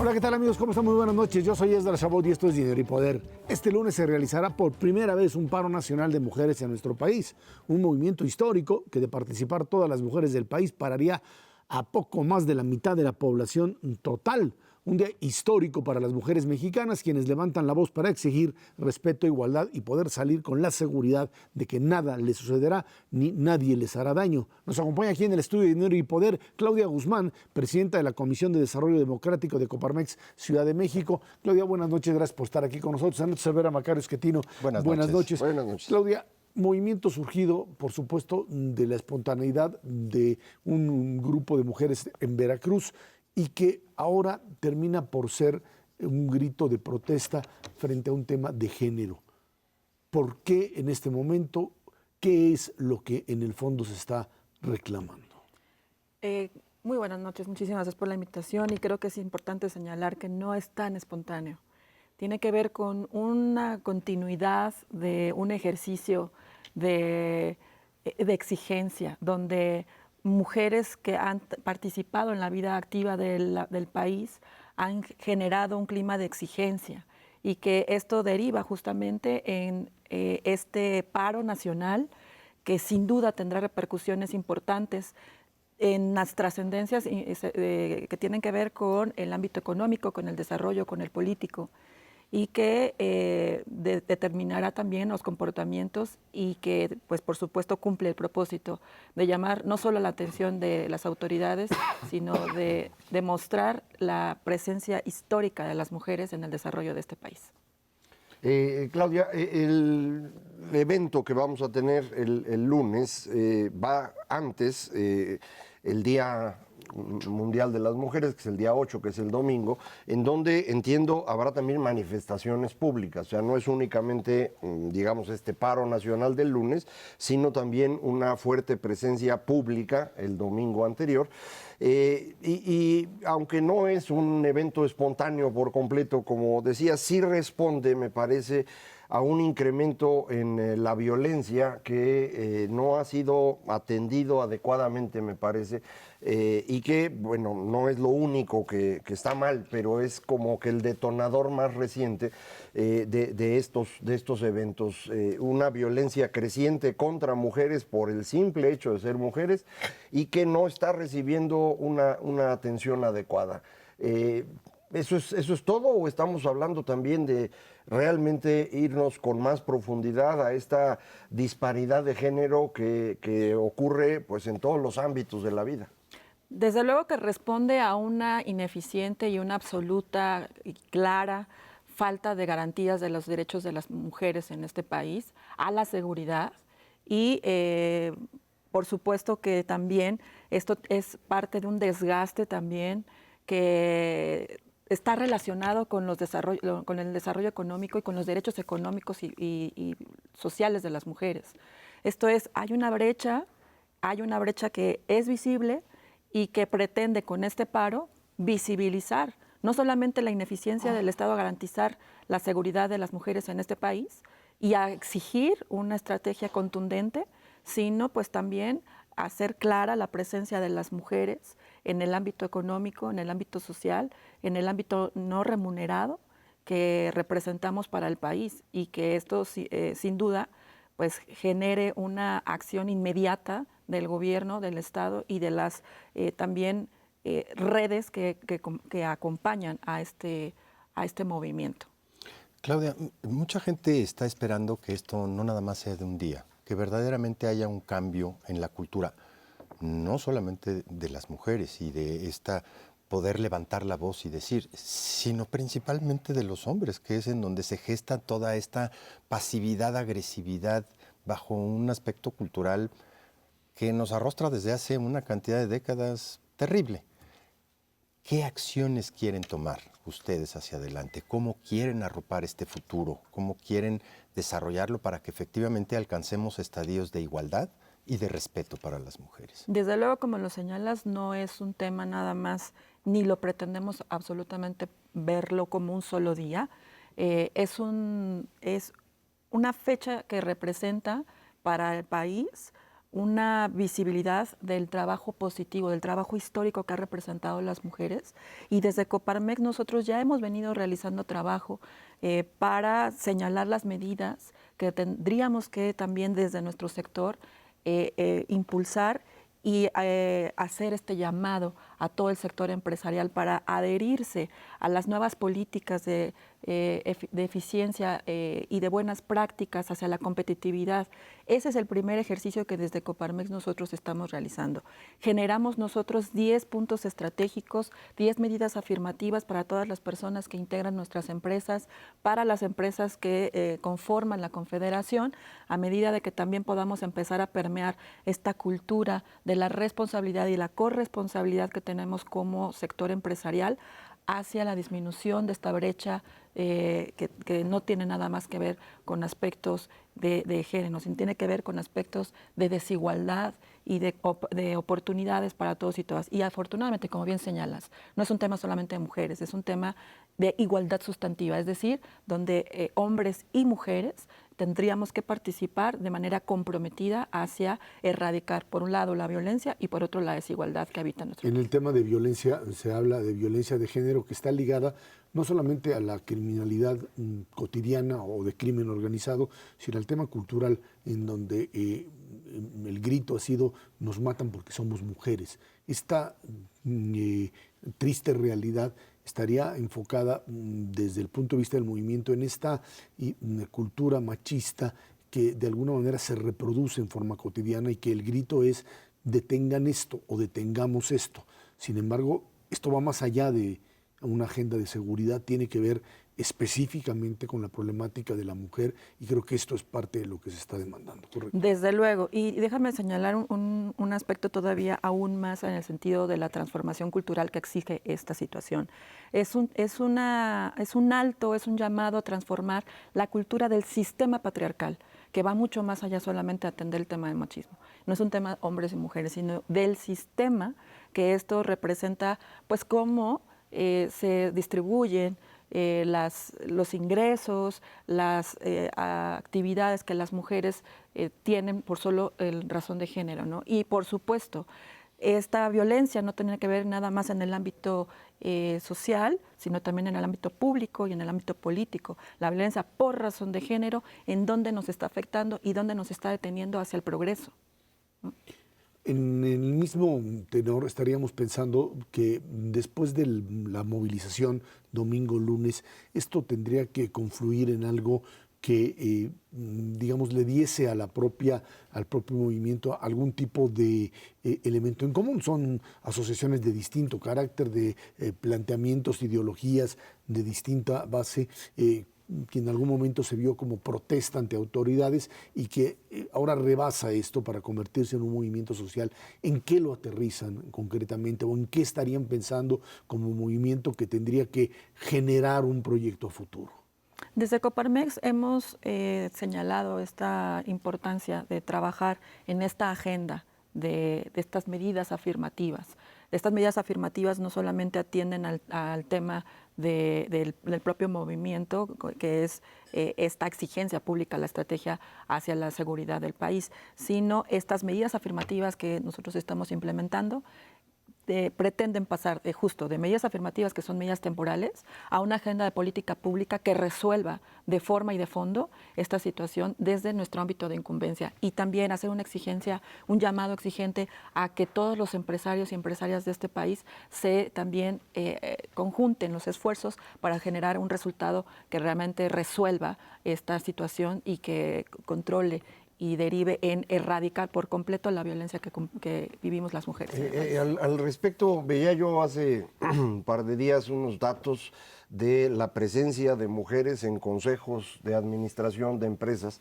Hola, ¿qué tal amigos? ¿Cómo están? Muy buenas noches. Yo soy Esdras Chabot y esto es Dinero y Poder. Este lunes se realizará por primera vez un paro nacional de mujeres en nuestro país. Un movimiento histórico que de participar todas las mujeres del país pararía a poco más de la mitad de la población total. Un día histórico para las mujeres mexicanas, quienes levantan la voz para exigir respeto, igualdad y poder salir con la seguridad de que nada les sucederá ni nadie les hará daño. Nos acompaña aquí en el estudio de Dinero y Poder Claudia Guzmán, presidenta de la Comisión de Desarrollo Democrático de Coparmex Ciudad de México. Claudia, buenas noches, gracias por estar aquí con nosotros. Antes de ver a Macario Esquetino, buenas noches. Buenas noches. Claudia, movimiento surgido, por supuesto, de la espontaneidad de un grupo de mujeres en Veracruz y que ahora termina por ser un grito de protesta frente a un tema de género. ¿Por qué en este momento? ¿Qué es lo que en el fondo se está reclamando? Muy buenas noches, muchísimas gracias por la invitación y creo que es importante señalar que no es tan espontáneo. Tiene que ver con una continuidad de un ejercicio de exigencia, donde mujeres que han participado en la vida activa del país han generado un clima de exigencia y que esto deriva justamente en este paro nacional que sin duda tendrá repercusiones importantes en las trascendencias que tienen que ver con el ámbito económico, con el desarrollo, con el político, y que determinará también los comportamientos y que, pues, por supuesto, cumple el propósito de llamar no solo la atención de las autoridades, sino de demostrar la presencia histórica de las mujeres en el desarrollo de este país. Claudia, el evento que vamos a tener el lunes va antes, el Día Mundial de las Mujeres, que es el día 8, que es el domingo, en donde entiendo habrá también manifestaciones públicas, o sea, no es únicamente, digamos, este paro nacional del lunes, sino también una fuerte presencia pública el domingo anterior. Y aunque no es un evento espontáneo por completo, como decía, sí responde, me parece, a un incremento en la violencia que no ha sido atendido adecuadamente, me parece, y que, bueno, no es lo único que está mal, pero es como que el detonador más reciente de estos eventos. Una violencia creciente contra mujeres por el simple hecho de ser mujeres y que no está recibiendo una atención adecuada. ¿Eso es todo o estamos hablando también de realmente irnos con más profundidad a esta disparidad de género que ocurre, pues, en todos los ámbitos de la vida? Desde luego que responde a una ineficiente y una absoluta y clara falta de garantías de los derechos de las mujeres en este país, a la seguridad y por supuesto que también esto es parte de un desgaste también que está relacionado con con el desarrollo económico y con los derechos económicos y sociales de las mujeres. Esto es, hay una brecha que es visible y que pretende con este paro visibilizar no solamente la ineficiencia del Estado a garantizar la seguridad de las mujeres en este país y a exigir una estrategia contundente, sino pues también hacer clara la presencia de las mujeres en el ámbito económico, en el ámbito social, en el ámbito no remunerado que representamos para el país y que esto sin duda pues genere una acción inmediata del gobierno, del Estado y de las también redes que acompañan a este movimiento. Claudia, mucha gente está esperando que esto no nada más sea de un día, que verdaderamente haya un cambio en la cultura, no solamente de las mujeres y de esta poder levantar la voz y decir, sino principalmente de los hombres, que es en donde se gesta toda esta pasividad, agresividad, bajo un aspecto cultural que nos arrostra desde hace una cantidad de décadas terrible. ¿Qué acciones quieren tomar ustedes hacia adelante? ¿Cómo quieren arropar este futuro? ¿Cómo quieren desarrollarlo para que efectivamente alcancemos estadios de igualdad y de respeto para las mujeres? Desde luego, como lo señalas, no es un tema nada más, ni lo pretendemos absolutamente verlo como un solo día. Es una fecha que representa para el país una visibilidad del trabajo positivo, del trabajo histórico que ha representado las mujeres. Y desde Coparmex nosotros ya hemos venido realizando trabajo para señalar las medidas que tendríamos que también desde nuestro sector impulsar y hacer este llamado a todo el sector empresarial para adherirse a las nuevas políticas de eficiencia y de buenas prácticas hacia la competitividad. Ese es el primer ejercicio que desde Coparmex nosotros estamos realizando. Generamos nosotros 10 puntos estratégicos, 10 medidas afirmativas para todas las personas que integran nuestras empresas, para las empresas que conforman la Confederación, a medida de que también podamos empezar a permear esta cultura de la responsabilidad y la corresponsabilidad que tenemos como sector empresarial hacia la disminución de esta brecha que no tiene nada más que ver con aspectos de género, sino tiene que ver con aspectos de desigualdad y de oportunidades para todos y todas. Y afortunadamente, como bien señalas, no es un tema solamente de mujeres, es un tema de igualdad sustantiva, es decir, donde hombres y mujeres tendríamos que participar de manera comprometida hacia erradicar, por un lado, la violencia y por otro, la desigualdad que habita en nuestro país. En el tema de violencia, se habla de violencia de género que está ligada no solamente a la criminalidad cotidiana o de crimen organizado, sino al tema cultural, en donde el grito ha sido nos matan porque somos mujeres. Esta triste realidad estaría enfocada desde el punto de vista del movimiento en esta cultura machista que de alguna manera se reproduce en forma cotidiana y que el grito es detengan esto o detengamos esto. Sin embargo, esto va más allá de una agenda de seguridad, tiene que ver específicamente con la problemática de la mujer y creo que esto es parte de lo que se está demandando. ¿Correcto? Desde luego, y déjame señalar un aspecto todavía aún más en el sentido de la transformación cultural que exige esta situación. Es un alto, es un llamado a transformar la cultura del sistema patriarcal, que va mucho más allá solamente a atender el tema del machismo. No es un tema hombres y mujeres, sino del sistema, que esto representa pues cómo se distribuyen los ingresos, las actividades que las mujeres tienen por solo razón de género, ¿no? Y por supuesto, esta violencia no tiene que ver nada más en el ámbito social, sino también en el ámbito público y en el ámbito político. La violencia por razón de género, en dónde nos está afectando y dónde nos está deteniendo hacia el progreso, ¿no? En el mismo tenor estaríamos pensando que después de la movilización domingo, lunes, esto tendría que confluir en algo que, digamos, le diese al propio movimiento algún tipo de elemento en común. Son asociaciones de distinto carácter, de planteamientos, ideologías de distinta base, que en algún momento se vio como protesta ante autoridades y que ahora rebasa esto para convertirse en un movimiento social. ¿En qué lo aterrizan concretamente o en qué estarían pensando como movimiento que tendría que generar un proyecto a futuro? Desde Coparmex hemos señalado esta importancia de trabajar en esta agenda de estas medidas afirmativas. Estas medidas afirmativas no solamente atienden al tema del propio movimiento, que es esta exigencia pública, la estrategia hacia la seguridad del país, sino estas medidas afirmativas que nosotros estamos implementando pretenden pasar justo de medidas afirmativas, que son medidas temporales, a una agenda de política pública que resuelva de forma y de fondo esta situación desde nuestro ámbito de incumbencia, y también hacer una exigencia, un llamado exigente a que todos los empresarios y empresarias de este país se también conjunten los esfuerzos para generar un resultado que realmente resuelva esta situación y que controle y derive en erradicar por completo la violencia que vivimos las mujeres. Al respecto, veía yo hace un par de días unos datos de la presencia de mujeres en consejos de administración de empresas,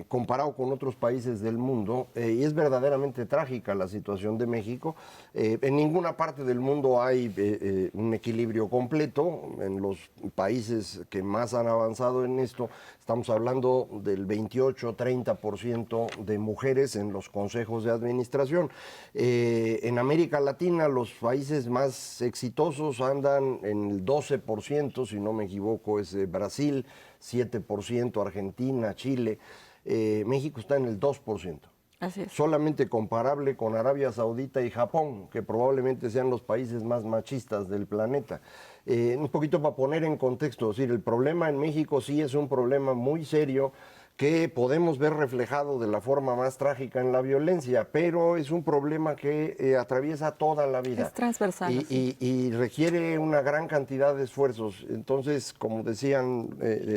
comparado con otros países del mundo, y es verdaderamente trágica la situación de México. En ninguna parte del mundo hay un equilibrio completo. En los países que más han avanzado en esto, estamos hablando del 28-30% de mujeres en los consejos de administración. En América Latina, los países más exitosos andan en el 12%, si no me equivoco, es Brasil, 7%, Argentina, Chile. México está en el 2%. Así es. solamente comparable con Arabia Saudita y Japón, que probablemente sean los países más machistas del planeta. Un poquito para poner en contexto, es decir, el problema en México sí es un problema muy serio que podemos ver reflejado de la forma más trágica en la violencia, pero es un problema que atraviesa toda la vida. Es transversal. Y requiere una gran cantidad de esfuerzos. Entonces, como decían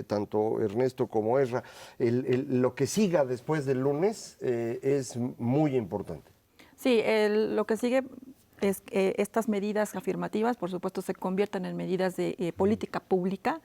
tanto Ernesto como Ezra, lo que siga después del lunes es muy importante. Sí, lo que sigue es que estas medidas afirmativas, por supuesto, se conviertan en medidas de política pública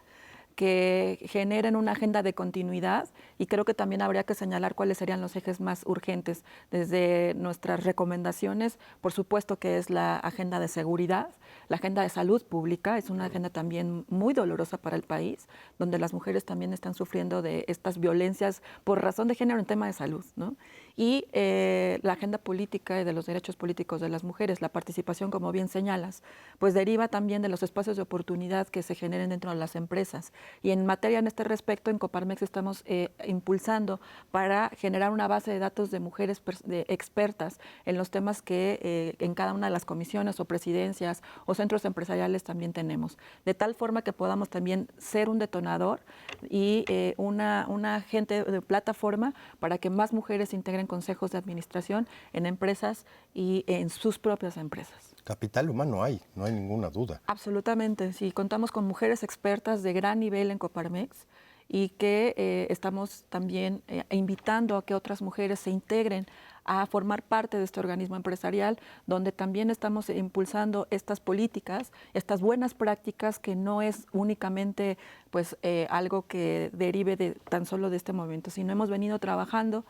que generen una agenda de continuidad, y creo que también habría que señalar cuáles serían los ejes más urgentes. Desde nuestras recomendaciones, por supuesto que es la agenda de seguridad, la agenda de salud pública, es una agenda también muy dolorosa para el país, donde las mujeres también están sufriendo de estas violencias por razón de género en tema de salud, ¿no? Y la agenda política y de los derechos políticos de las mujeres, la participación, como bien señalas, pues deriva también de los espacios de oportunidad que se generen dentro de las empresas. Y en materia en este respecto, en Coparmex estamos impulsando para generar una base de datos de mujeres expertas en los temas que en cada una de las comisiones o presidencias o centros empresariales también tenemos, de tal forma que podamos también ser un detonador y una agente de plataforma para que más mujeres integren consejos de administración en empresas y en sus propias empresas. Capital humano hay, no hay ninguna duda. Absolutamente, sí, contamos con mujeres expertas de gran nivel en Coparmex y que estamos también invitando a que otras mujeres se integren a formar parte de este organismo empresarial, donde también estamos impulsando estas políticas, estas buenas prácticas, que no es únicamente pues algo que derive de tan solo de este movimiento, sino hemos venido trabajando,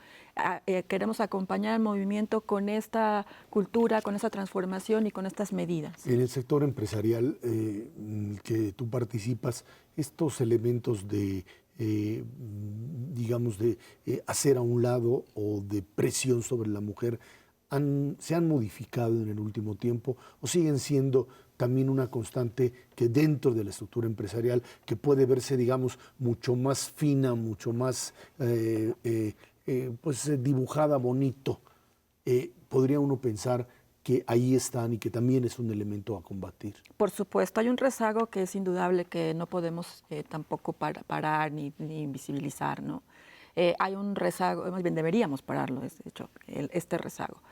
queremos acompañar al movimiento con esta cultura, con esta transformación y con estas medidas. En el sector empresarial en el que tú participas, estos elementos de digamos, de hacer a un lado o de presión sobre la mujer, se han modificado en el último tiempo o siguen siendo también una constante que dentro de la estructura empresarial, que puede verse, digamos, mucho más fina, mucho más pues dibujada bonito, podría uno pensar que ahí están y que también es un elemento a combatir? Por supuesto, hay un rezago que es indudable, que no podemos tampoco parar ni invisibilizar, ¿no? Hay un rezago, más bien deberíamos pararlo, de hecho, este rezago.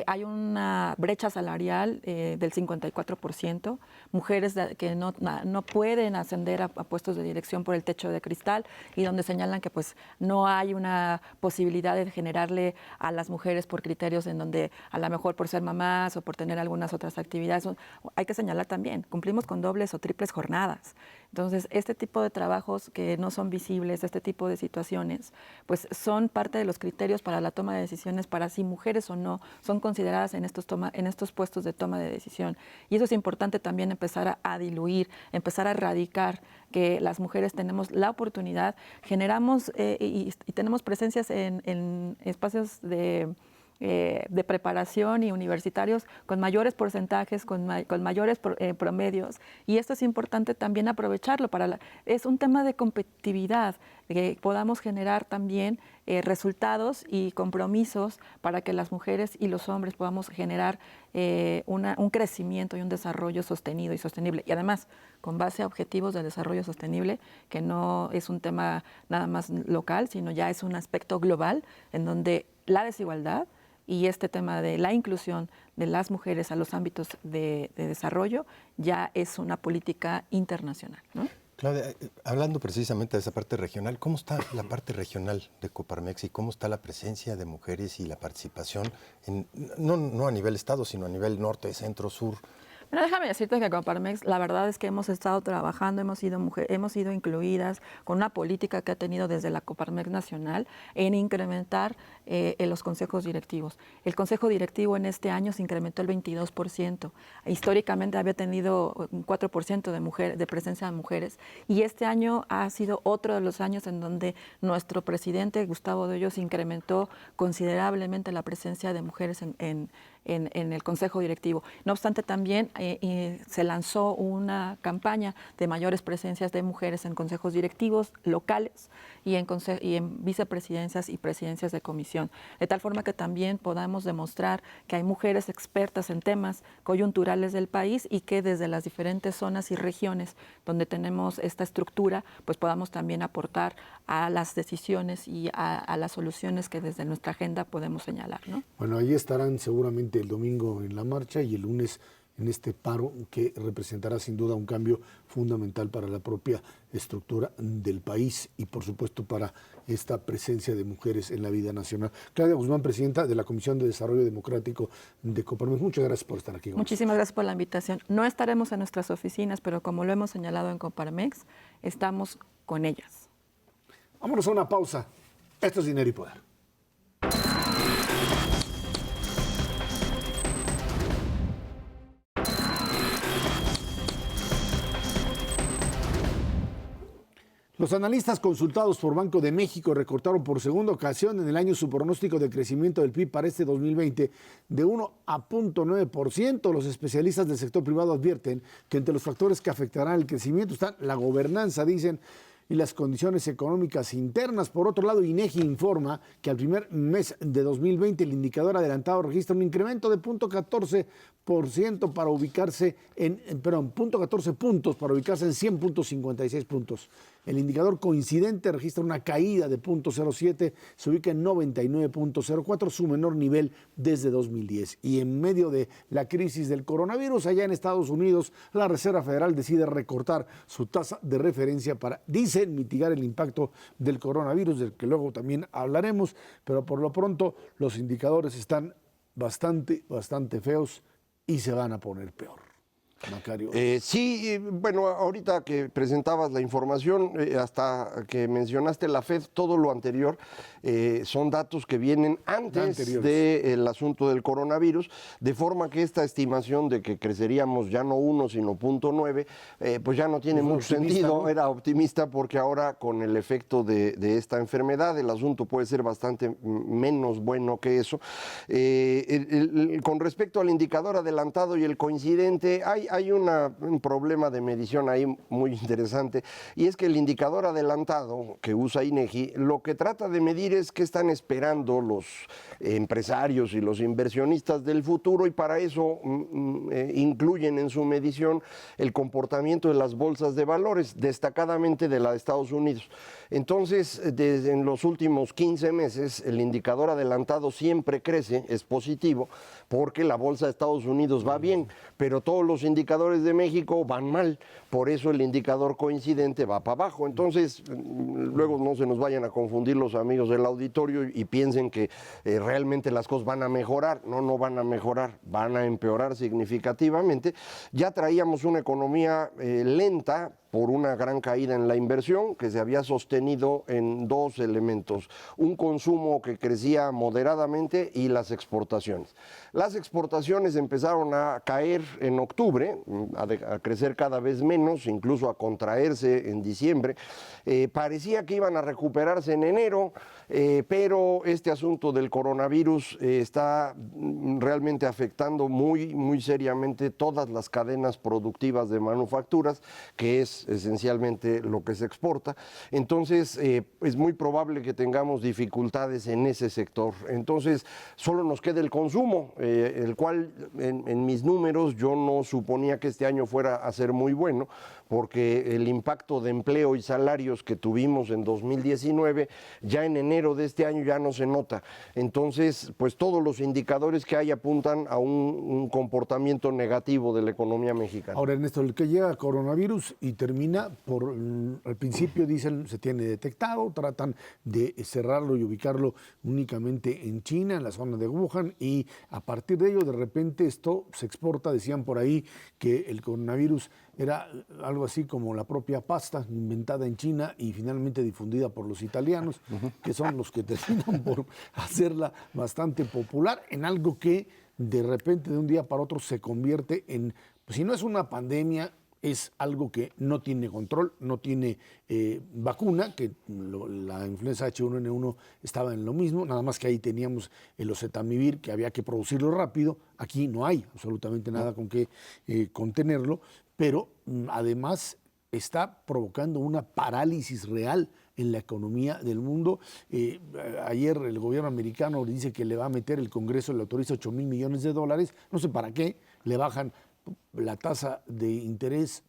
Hay una brecha salarial del 54%, mujeres que no pueden ascender a puestos de dirección por el techo de cristal, y donde señalan que pues no hay una posibilidad de generarle a las mujeres por criterios en donde a lo mejor por ser mamás o por tener algunas otras actividades. Hay que señalar también, cumplimos con dobles o triples jornadas. Entonces, este tipo de trabajos que no son visibles, este tipo de situaciones, pues son parte de los criterios para la toma de decisiones, para si mujeres o no son consideradas en estos puestos de toma de decisión. Y eso es importante también empezar a diluir, empezar a erradicar que las mujeres tenemos la oportunidad, generamos y tenemos presencias en espacios de preparación y universitarios con mayores porcentajes, con mayores promedios, y esto es importante también aprovecharlo. Es un tema de competitividad, de que podamos generar también resultados y compromisos para que las mujeres y los hombres podamos generar un crecimiento y un desarrollo sostenido y sostenible, y además con base a objetivos de desarrollo sostenible, que no es un tema nada más local, sino ya es un aspecto global en donde la desigualdad y este tema de la inclusión de las mujeres a los ámbitos de desarrollo ya es una política internacional, ¿no? Claudia, hablando precisamente de esa parte regional, ¿cómo está la parte regional de Coparmex y cómo está la presencia de mujeres y la participación, no a nivel estado, sino a nivel norte, centro, sur? Bueno, déjame decirte que Coparmex, la verdad es que hemos estado trabajando, hemos sido incluidas con una política que ha tenido desde la Coparmex Nacional en incrementar los consejos directivos. El consejo directivo en este año se incrementó el 22%. Históricamente había tenido un 4% de presencia de mujeres, y este año ha sido otro de los años en donde nuestro presidente, Gustavo de Hoyos, incrementó considerablemente la presencia de mujeres en en el Consejo Directivo. No obstante, también se lanzó una campaña de mayores presencias de mujeres en consejos directivos locales y en vicepresidencias y presidencias de comisión, de tal forma que también podamos demostrar que hay mujeres expertas en temas coyunturales del país y que desde las diferentes zonas y regiones donde tenemos esta estructura, pues podamos también aportar a las decisiones y a las soluciones que desde nuestra agenda podemos señalar, ¿no? Bueno, ahí estarán seguramente el domingo en la marcha y el lunes en este paro que representará sin duda un cambio fundamental para la propia estructura del país y por supuesto para esta presencia de mujeres en la vida nacional. Claudia Guzmán, presidenta de la Comisión de Desarrollo Democrático de Coparmex, muchas gracias por estar aquí. Muchísimas gracias por la invitación. No estaremos en nuestras oficinas, pero como lo hemos señalado en Coparmex, estamos con ellas. Vámonos a una pausa. Esto es Dinero y Poder. Los analistas consultados por Banco de México recortaron por segunda ocasión en el año su pronóstico de crecimiento del PIB para este 2020 de 1 a 0.9%. Los especialistas del sector privado advierten que entre los factores que afectarán el crecimiento están la gobernanza, dicen, y las condiciones económicas internas. Por otro lado, INEGI informa que al primer mes de 2020 el indicador adelantado registra un incremento de 0.14% para ubicarse en, 0.14 puntos para ubicarse en 100.56 puntos. El indicador coincidente registra una caída de 0.07, se ubica en 99.04, su menor nivel desde 2010. Y en medio de la crisis del coronavirus, allá en Estados Unidos, la Reserva Federal decide recortar su tasa de referencia para, dicen, mitigar el impacto del coronavirus, del que luego también hablaremos, pero por lo pronto los indicadores están bastante feos y se van a poner peor. Macario. Sí, bueno, ahorita que presentabas la información, hasta que mencionaste la FED, todo lo anterior son datos que vienen antes del asunto del coronavirus, de forma que esta estimación de que creceríamos ya no 1, sino 0.9, pues ya no tiene mucho sentido, ¿no? Era optimista porque ahora con el efecto de esta enfermedad el asunto puede ser bastante menos bueno que eso. Con respecto al indicador adelantado y el coincidente, hay un problema de medición ahí muy interesante, y es que el indicador adelantado que usa INEGI lo que trata de medir es qué están esperando los empresarios y los inversionistas del futuro, y para eso incluyen en su medición el comportamiento de las bolsas de valores, destacadamente de la de Estados Unidos. Entonces, en los últimos 15 meses, el indicador adelantado siempre crece, es positivo, porque la bolsa de Estados Unidos va bien, pero todos los indicadores de México van mal, por eso el indicador coincidente va para abajo. Entonces, luego no se nos vayan a confundir los amigos del auditorio y piensen que realmente las cosas van a mejorar. No van a mejorar, van a empeorar significativamente. Ya traíamos una economía lenta por una gran caída en la inversión que se había sostenido en dos elementos: un consumo que crecía moderadamente y las exportaciones. Las exportaciones empezaron a caer en octubre, a crecer cada vez menos, incluso a contraerse en diciembre. Parecía que iban a recuperarse en enero, pero este asunto del coronavirus está realmente afectando muy seriamente todas las cadenas productivas de manufacturas, que es esencialmente lo que se exporta. Entonces, es muy probable que tengamos dificultades en ese sector. Entonces, solo nos queda el consumo, el cual en mis números yo no suponía que este año fuera a ser muy bueno, porque el impacto de empleo y salarios que tuvimos en 2019, ya en enero de este año ya no se nota. Entonces, pues todos los indicadores que hay apuntan a un comportamiento negativo de la economía mexicana. Ahora, Ernesto, el que llega a coronavirus y termina por, al principio dicen, se tiene detectado, tratan de cerrarlo y ubicarlo únicamente en China, en la zona de Wuhan, y a partir de ello, de repente, esto se exporta. Decían por ahí que el coronavirus era algo así como la propia pasta inventada en China y finalmente difundida por los italianos, que son los que terminan por hacerla bastante popular en algo que de repente de un día para otro se convierte en, pues, si no es una pandemia, es algo que no tiene control, no tiene vacuna, que la influenza H1N1 estaba en lo mismo, nada más que ahí teníamos el oseltamivir, que había que producirlo rápido. Aquí no hay absolutamente nada con que contenerlo, pero además está provocando una parálisis real en la economía del mundo. Ayer el gobierno americano dice que le va a meter, el Congreso le autoriza $8,000 millones, no sé para qué, le bajan la tasa de interés,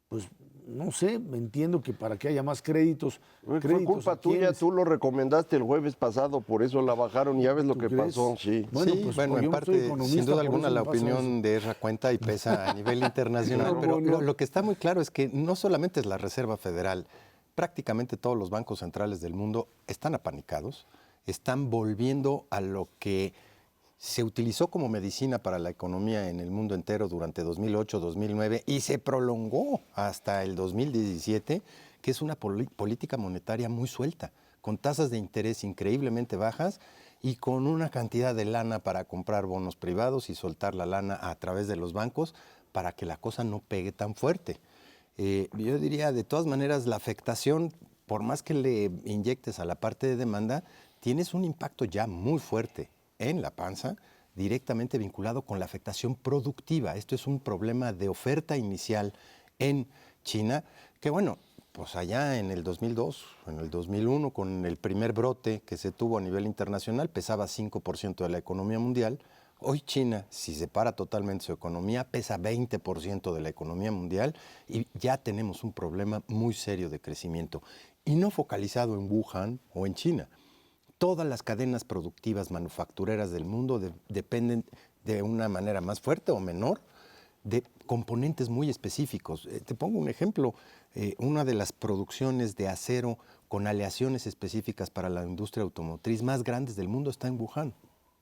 pues no sé, entiendo que para que haya más créditos. Fue culpa tuya, tú lo recomendaste el jueves pasado, por eso la bajaron, ya ves lo que pasó. Sí. Bueno, sí, pues, en parte, sin duda alguna, la opinión de Ezra cuenta y pesa a nivel internacional, pero lo que está muy claro es que no solamente es la Reserva Federal, prácticamente todos los bancos centrales del mundo están apanicados, están volviendo a lo que se utilizó como medicina para la economía en el mundo entero durante 2008, 2009 y se prolongó hasta el 2017, que es una política monetaria muy suelta, con tasas de interés increíblemente bajas y con una cantidad de lana para comprar bonos privados y soltar la lana a través de los bancos para que la cosa no pegue tan fuerte. Yo diría, de todas maneras, la afectación, por más que le inyectes a la parte de demanda, tienes un impacto ya muy fuerte en la panza, directamente vinculado con la afectación productiva. Esto es un problema de oferta inicial en China, que bueno, pues allá en el 2002, en el 2001, con el primer brote que se tuvo a nivel internacional, pesaba 5% de la economía mundial. Hoy China, si separa totalmente su economía, pesa 20% de la economía mundial y ya tenemos un problema muy serio de crecimiento. Y no focalizado en Wuhan o en China. Todas las cadenas productivas manufactureras del mundo dependen de una manera más fuerte o menor de componentes muy específicos. Te pongo un ejemplo, una de las producciones de acero con aleaciones específicas para la industria automotriz más grandes del mundo está en Wuhan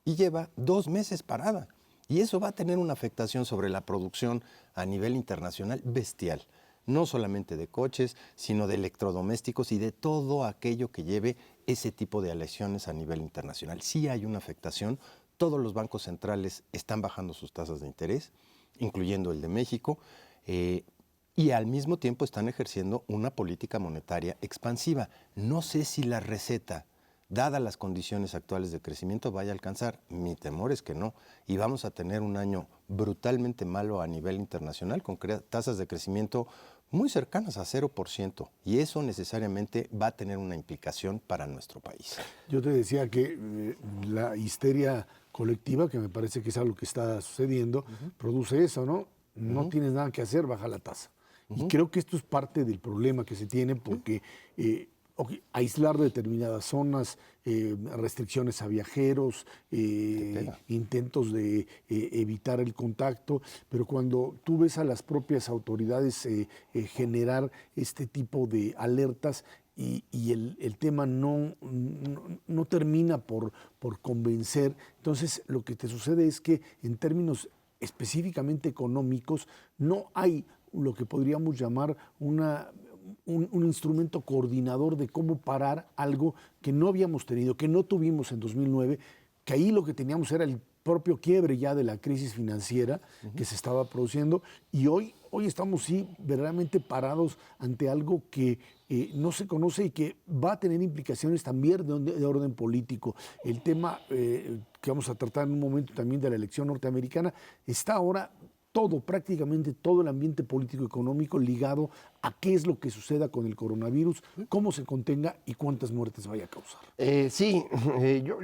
y lleva 2 meses parada. Y eso va a tener una afectación sobre la producción a nivel internacional bestial. No solamente de coches, sino de electrodomésticos y de todo aquello que lleve ese tipo de aleaciones a nivel internacional. Sí hay una afectación, todos los bancos centrales están bajando sus tasas de interés, incluyendo el de México, y al mismo tiempo están ejerciendo una política monetaria expansiva. No sé si la receta, dadas las condiciones actuales de crecimiento, vaya a alcanzar. Mi temor es que no, y vamos a tener un año brutalmente malo a nivel internacional, con tasas de crecimiento muy cercanas a 0%, y eso necesariamente va a tener una implicación para nuestro país. Yo te decía que la histeria colectiva, que me parece que es algo que está sucediendo, produce eso, ¿no? No tienes nada que hacer, baja la tasa. Y creo que esto es parte del problema que se tiene porque aislar determinadas zonas, restricciones a viajeros, intentos de evitar el contacto, pero cuando tú ves a las propias autoridades generar este tipo de alertas y el tema no termina por convencer, entonces lo que te sucede es que en términos específicamente económicos no hay lo que podríamos llamar un instrumento coordinador de cómo parar algo que no habíamos tenido, que no tuvimos en 2009, que ahí lo que teníamos era el propio quiebre ya de la crisis financiera que se estaba produciendo, y hoy estamos sí verdaderamente parados ante algo que no se conoce y que va a tener implicaciones también de orden político. El tema que vamos a tratar en un momento también de la elección norteamericana está ahora prácticamente todo el ambiente político-económico ligado a qué es lo que suceda con el coronavirus, cómo se contenga y cuántas muertes vaya a causar.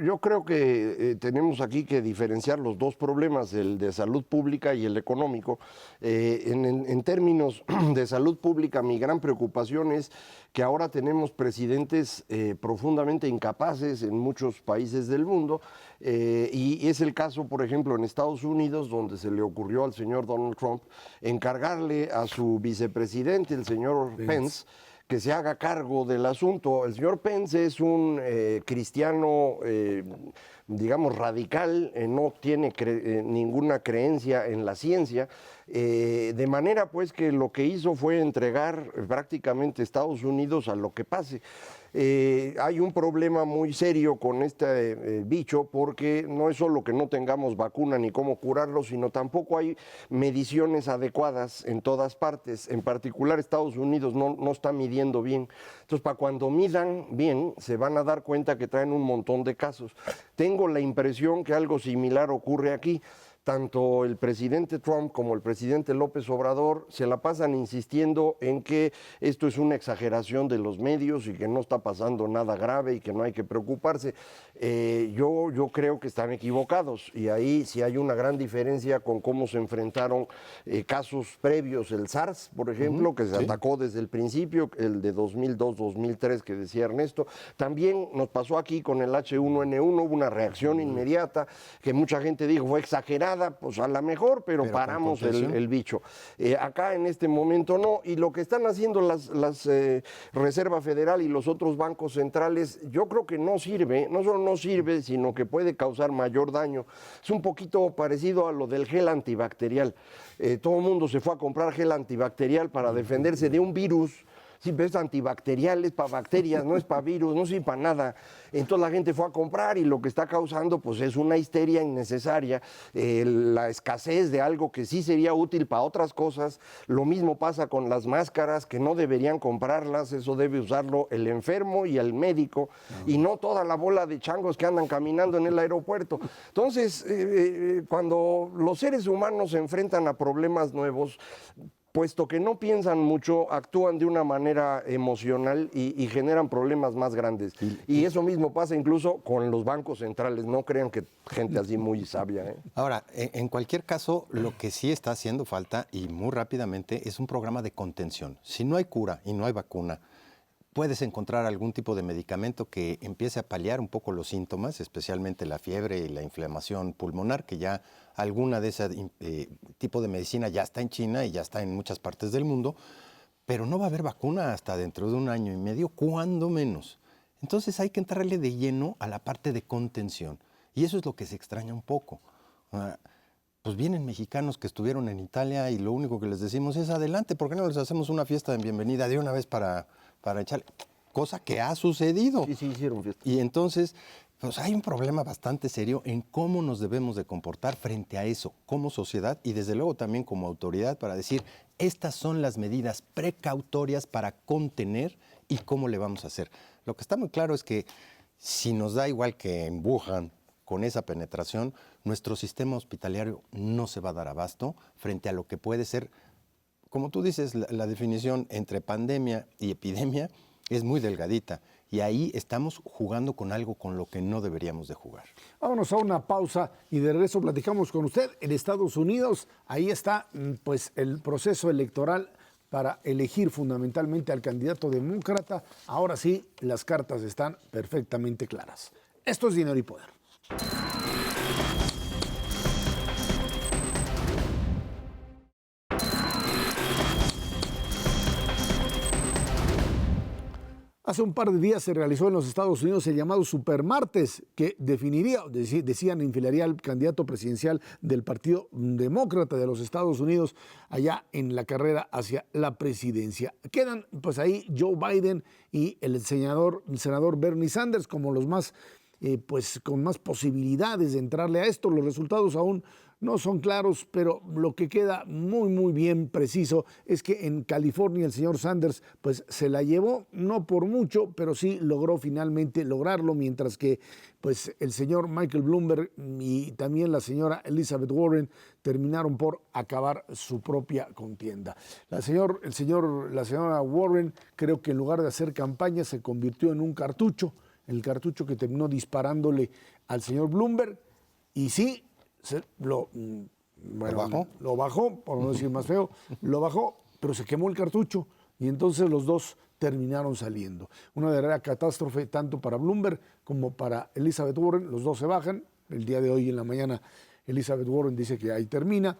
Yo creo que tenemos aquí que diferenciar los dos problemas, el de salud pública y el económico. En términos de salud pública, mi gran preocupación es que ahora tenemos presidentes profundamente incapaces en muchos países del mundo, y es el caso, por ejemplo, en Estados Unidos, donde se le ocurrió al señor Donald Trump encargarle a su vicepresidente, el señor Pence, que se haga cargo del asunto. El señor Pence es un cristiano, digamos, radical, no tiene ninguna creencia en la ciencia, de manera pues que lo que hizo fue entregar prácticamente Estados Unidos a lo que pase. hay un problema muy serio con este bicho porque no es solo que no tengamos vacuna ni cómo curarlo, sino tampoco hay mediciones adecuadas en todas partes. En particular Estados Unidos no está midiendo bien. Entonces, para cuando midan bien, se van a dar cuenta que traen un montón de casos. Tengo la impresión que algo similar ocurre aquí. Tanto el presidente Trump como el presidente López Obrador se la pasan insistiendo en que esto es una exageración de los medios y que no está pasando nada grave y que no hay que preocuparse. Yo creo que están equivocados y ahí sí hay una gran diferencia con cómo se enfrentaron casos previos, el SARS, por ejemplo, que se atacó desde el principio, el de 2002-2003 que decía Ernesto. También nos pasó aquí con el H1N1, hubo una reacción inmediata que mucha gente dijo fue exagerada. Pues a lo mejor, pero paramos el bicho. Acá en este momento no, y lo que están haciendo las Reserva Federal y los otros bancos centrales, yo creo que no sirve, no solo no sirve, sino que puede causar mayor daño. Es un poquito parecido a lo del gel antibacterial. Todo el mundo se fue a comprar gel antibacterial para defenderse de un virus. Sí, pero es antibacterial, es para bacterias, no es para virus, no sirve para nada. Entonces la gente fue a comprar y lo que está causando pues es una histeria innecesaria, la escasez de algo que sí sería útil para otras cosas. Lo mismo pasa con las máscaras, que no deberían comprarlas, eso debe usarlo el enfermo y el médico, y no toda la bola de changos que andan caminando en el aeropuerto. Entonces, cuando los seres humanos se enfrentan a problemas nuevos, puesto que no piensan mucho, actúan de una manera emocional y generan problemas más grandes. Y eso mismo pasa incluso con los bancos centrales. No crean que gente así muy sabia. Ahora, en cualquier caso, lo que sí está haciendo falta, y muy rápidamente, es un programa de contención. Si no hay cura y no hay vacuna, puedes encontrar algún tipo de medicamento que empiece a paliar un poco los síntomas, especialmente la fiebre y la inflamación pulmonar, que ya alguna de ese tipo de medicina ya está en China y ya está en muchas partes del mundo, pero no va a haber vacuna hasta dentro de 1 año y medio, cuando menos. Entonces hay que entrarle de lleno a la parte de contención, y eso es lo que se extraña un poco. Pues vienen mexicanos que estuvieron en Italia y lo único que les decimos es adelante, ¿por qué no les hacemos una fiesta de bienvenida de una vez para echarle? Cosa que ha sucedido. Sí, hicieron fiesta. Y entonces, pues hay un problema bastante serio en cómo nos debemos de comportar frente a eso como sociedad y desde luego también como autoridad para decir, estas son las medidas precautorias para contener y cómo le vamos a hacer. Lo que está muy claro es que si nos da igual que en Wuhan, con esa penetración, nuestro sistema hospitalario no se va a dar abasto frente a lo que puede ser, como tú dices, la definición entre pandemia y epidemia es muy delgadita y ahí estamos jugando con algo con lo que no deberíamos de jugar. Vámonos a una pausa y de regreso platicamos con usted. En Estados Unidos, ahí está pues el proceso electoral para elegir fundamentalmente al candidato demócrata. Ahora sí, las cartas están perfectamente claras. Esto es Dinero y Poder. Hace un par de días se realizó en los Estados Unidos el llamado Supermartes, que definiría, decían, enfilaría al candidato presidencial del Partido Demócrata de los Estados Unidos allá en la carrera hacia la presidencia. Quedan pues ahí Joe Biden y el senador Bernie Sanders como los más, pues con más posibilidades de entrarle a esto. Los resultados aún no son claros, pero lo que queda muy bien preciso es que en California el señor Sanders pues se la llevó, no por mucho, pero sí logró finalmente lograrlo, mientras que pues el señor Michael Bloomberg y también la señora Elizabeth Warren terminaron por acabar su propia contienda. La señora Warren, creo que en lugar de hacer campaña se convirtió en un cartucho, el cartucho que terminó disparándole al señor Bloomberg, y sí, lo bajó, por no decir más feo, lo bajó, pero se quemó el cartucho y entonces los dos terminaron saliendo. Una verdadera catástrofe tanto para Bloomberg como para Elizabeth Warren. Los dos se bajan. El día de hoy en la mañana Elizabeth Warren dice que ahí termina.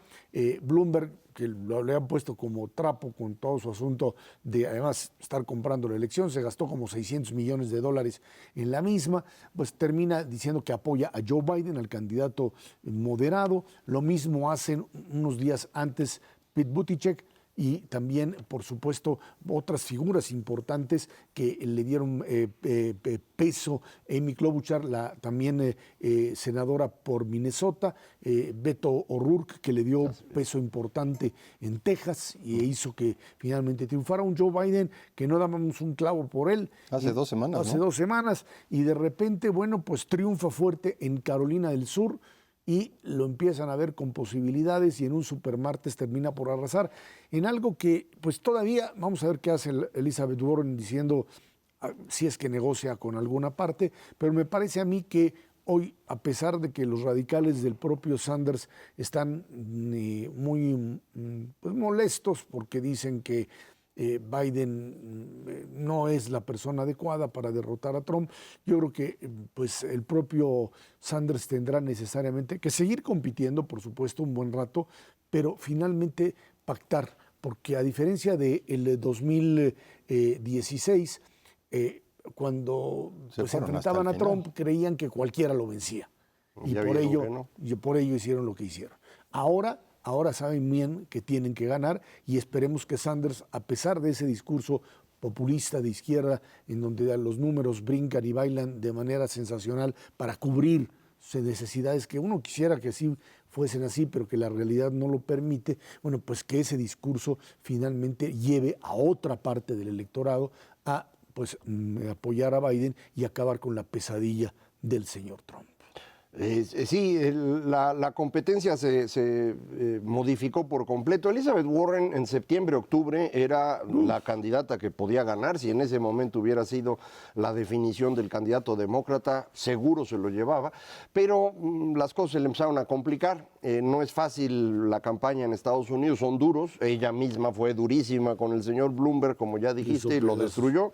Bloomberg, que le han puesto como trapo con todo su asunto de además estar comprando la elección, se gastó como $600 millones en la misma, pues termina diciendo que apoya a Joe Biden, al candidato moderado. Lo mismo hacen unos días antes Pete Buttigieg y también, por supuesto, otras figuras importantes que le dieron peso. Amy Klobuchar, la también senadora por Minnesota, Beto O'Rourke, que le dio peso importante en Texas y hizo que finalmente triunfara un Joe Biden que no dábamos un clavo por él. Hace 2 semanas, Hace ¿no? 2 semanas, y de repente, bueno, pues triunfa fuerte en Carolina del Sur y lo empiezan a ver con posibilidades y en un supermartes termina por arrasar en algo que pues todavía vamos a ver qué hace Elizabeth Warren diciendo si es que negocia con alguna parte, pero me parece a mí que hoy, a pesar de que los radicales del propio Sanders están muy pues, molestos porque dicen que Biden no es la persona adecuada para derrotar a Trump, yo creo que pues, el propio Sanders tendrá necesariamente que seguir compitiendo, por supuesto, un buen rato, pero finalmente pactar, porque a diferencia del 2016, cuando Se pues, fueron enfrentaban hasta a el final. Trump, creían que cualquiera lo vencía. Y Ya por vieron ello, que no. y por ello hicieron lo que hicieron. Ahora saben bien que tienen que ganar y esperemos que Sanders, a pesar de ese discurso populista de izquierda, en donde los números brincan y bailan de manera sensacional para cubrir necesidades que uno quisiera que sí fuesen así, pero que la realidad no lo permite, bueno, pues que ese discurso finalmente lleve a otra parte del electorado a pues apoyar a Biden y acabar con la pesadilla del señor Trump. Sí, la competencia se modificó por completo. Elizabeth Warren en septiembre, octubre era la candidata que podía ganar. Si en ese momento hubiera sido la definición del candidato demócrata, seguro se lo llevaba. Pero las cosas se le empezaron a complicar. No es fácil la campaña en Estados Unidos, son duros. Ella misma fue durísima con el señor Bloomberg, como ya dijiste, y lo destruyó.